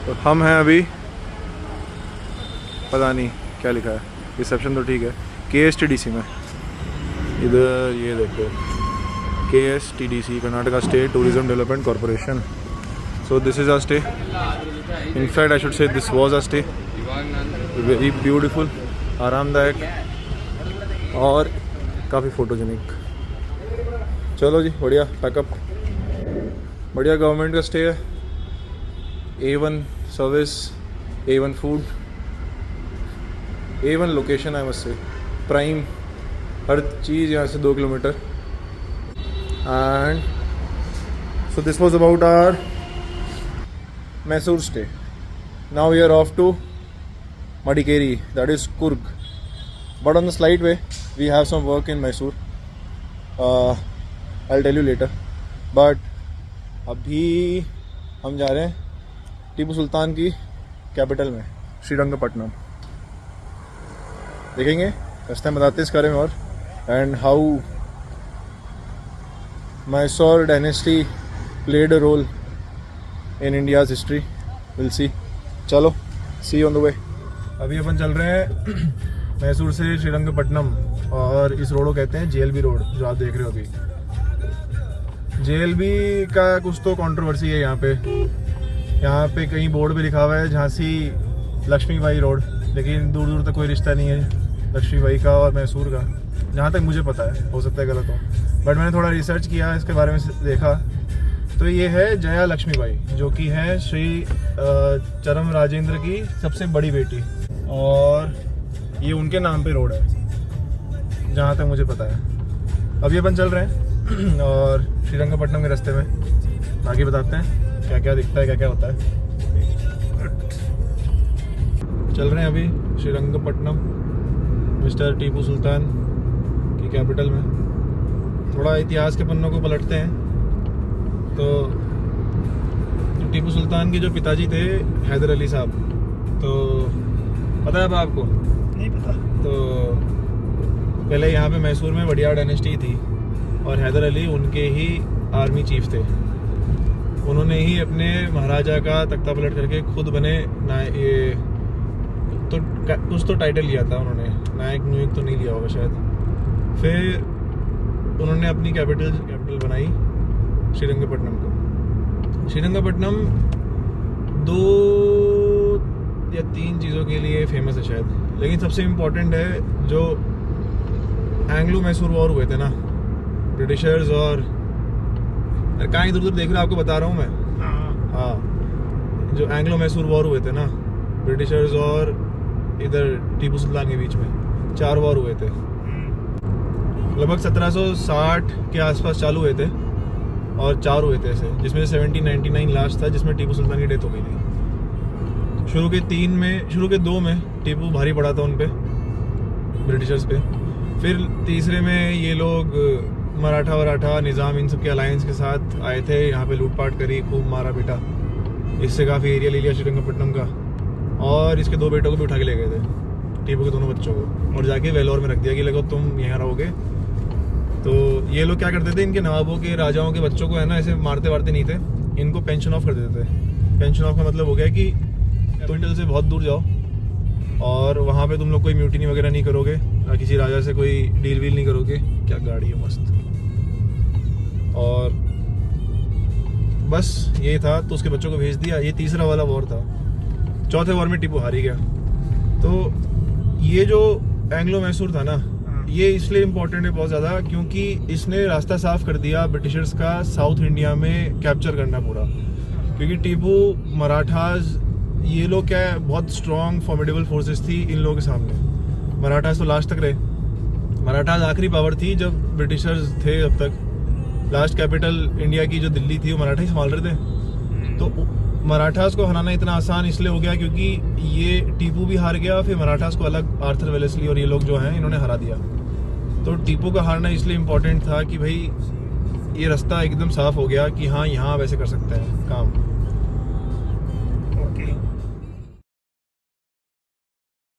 तो हम हैं अभी, पता नहीं क्या लिखा है, रिसेप्शन तो ठीक है, KSTDC में। इधर ये देखो, KSTDC, Karnataka state tourism development corporation. So this is our stay, in fact I should say this was our stay. Very beautiful, आरामदायक और काफ़ी फोटोजेनिक। चलो जी, बढ़िया पैकअप, बढ़िया गवर्नमेंट का स्टे है, A1 service, A1 food, A1 location है, मस्त से प्राइम, हर चीज़ यहाँ से 2 kilometre. And so this was about our Mysore stay. Now we are off to Madikeri, that is Kurg, but on the slight way we have some work in Mysore. I'll tell you later. But अभी हम जा रहे हैं टीपू सुल्तान की capital में, श्रीरंगपट्टनम। देखेंगे रास्ते में, बताते इस बारे में और and how Mysore dynasty played a role in India's history. We'll see. चलो, see you on the way. अभी अपन चल रहे हैं मैसूर से श्रीरंगपट्टनम, और इस रोड को कहते हैं JLB रोड, जो आप देख रहे हो अभी। JLB का कुछ तो कंट्रोवर्सी है यहाँ पे कहीं बोर्ड पे लिखा हुआ है झांसी लक्ष्मीबाई रोड, लेकिन दूर दूर तक कोई रिश्ता नहीं है लक्ष्मीबाई का और मैसूर का, जहाँ तक मुझे पता है, हो सकता है गलत हो, बट मैंने थोड़ा रिसर्च किया इसके बारे में, देखा तो ये है जया लक्ष्मीबाई, जो कि है श्री चरम राजेंद्र की सबसे बड़ी बेटी, और ये उनके नाम पे रोड है जहाँ तक मुझे पता है। अभी अपन चल रहे हैं और श्रीरंगपट्टनम के रास्ते में बाकी बताते हैं क्या क्या दिखता है, क्या क्या होता है। चल रहे हैं अभी श्रीरंगपट्टनम, मिस्टर टीपू सुल्तान की कैपिटल में। थोड़ा इतिहास के पन्नों को पलटते हैं तो टीपू सुल्तान के जो पिताजी थे हैदर अली साहब, तो पता है अब आपको? नहीं पता। तो पहले यहाँ पे मैसूर में वडियार डायनेस्टी थी और हैदर अली उनके ही आर्मी चीफ थे। उन्होंने ही अपने महाराजा का तख्ता पलट करके खुद बने ये तो कुछ तो टाइटल लिया था उन्होंने, नायक नुयक तो नहीं लिया होगा शायद। फिर उन्होंने अपनी कैपिटल बनाई श्रीरंगपट्टनम को। श्रीरंगपट्टनम 2 या 3 चीज़ों के लिए फेमस है शायद, लेकिन सबसे इम्पोर्टेंट है जो एंग्लो मैसूर वॉर हुए थे ना, ब्रिटिशर्स और कहाँ इधर उधर देख रहे, आपको बता रहा हूँ मैं। हाँ, जो एंग्लो मैसूर वॉर हुए थे ना, ब्रिटिशर्स और इधर टीपू सुल्तान के बीच में 4 वॉर हुए थे। लगभग 1760 के आसपास चालू हुए थे और 4 हुए थे ऐसे, जिसमें 1799 लास्ट था, जिसमें टीपू सुल्तान की डेथ हो गई थी। शुरू के 2 में टीपू भारी पड़ा था उन पे, ब्रिटिशर्स पे। फिर तीसरे में ये लोग मराठा निज़ाम इन सब के अलायंस के साथ आए थे, यहाँ पे लूटपाट करी, खूब मारा पीटा, इससे काफ़ी एरिया ले लिया श्रीरंगपट्टनम का, और इसके 2 बेटों को भी उठा के ले गए थे, टीपू के दोनों बच्चों को, और जाके वेलोर में रख दिया कि लगो तुम यहाँ रहोगे। तो ये लोग क्या करते थे, इनके नवाबों के, राजाओं के बच्चों को है ना ऐसे मारते वारते नहीं थे, इनको पेंशन ऑफ कर देते थे। पेंशन ऑफ का मतलब हो गया कि कैपिटल से बहुत दूर जाओ और वहाँ पे तुम लोग कोई म्यूटिनी वगैरह नहीं करोगे, किसी राजा से कोई डील वील नहीं करोगे। क्या गाड़ी है मस्त। और बस यही था, तो उसके बच्चों को भेज दिया। ये तीसरा वाला वॉर था, 4थे वॉर में टीपू हार ही गया। तो ये जो एंग्लो मैसूर था ना, ये इसलिए इम्पोर्टेंट है बहुत ज़्यादा, क्योंकि इसने रास्ता साफ कर दिया ब्रिटिशर्स का साउथ इंडिया में कैप्चर करना पूरा। क्योंकि टीपू, मराठास, ये लोग क्या है, बहुत स्ट्रॉन्ग फॉर्मिडेबल फोर्सेस थी इन लोगों के सामने। मराठास तो लास्ट तक रहे, मराठास आखिरी पावर थी जब ब्रिटिशर्स थे। अब तक लास्ट कैपिटल इंडिया की जो दिल्ली थी वो मराठा ही संभाल रहे थे। तो मराठास को हराना इतना आसान इसलिए हो गया क्योंकि ये टीपू भी हार गया, फिर मराठास को अलग आर्थर वेलेस्ली और ये लोग जो हैं इन्होंने हरा दिया। तो टीपू का हारना इसलिए इम्पोर्टेंट था कि भाई ये रास्ता एकदम साफ हो गया कि हाँ यहाँ वैसे कर सकते हैं काम।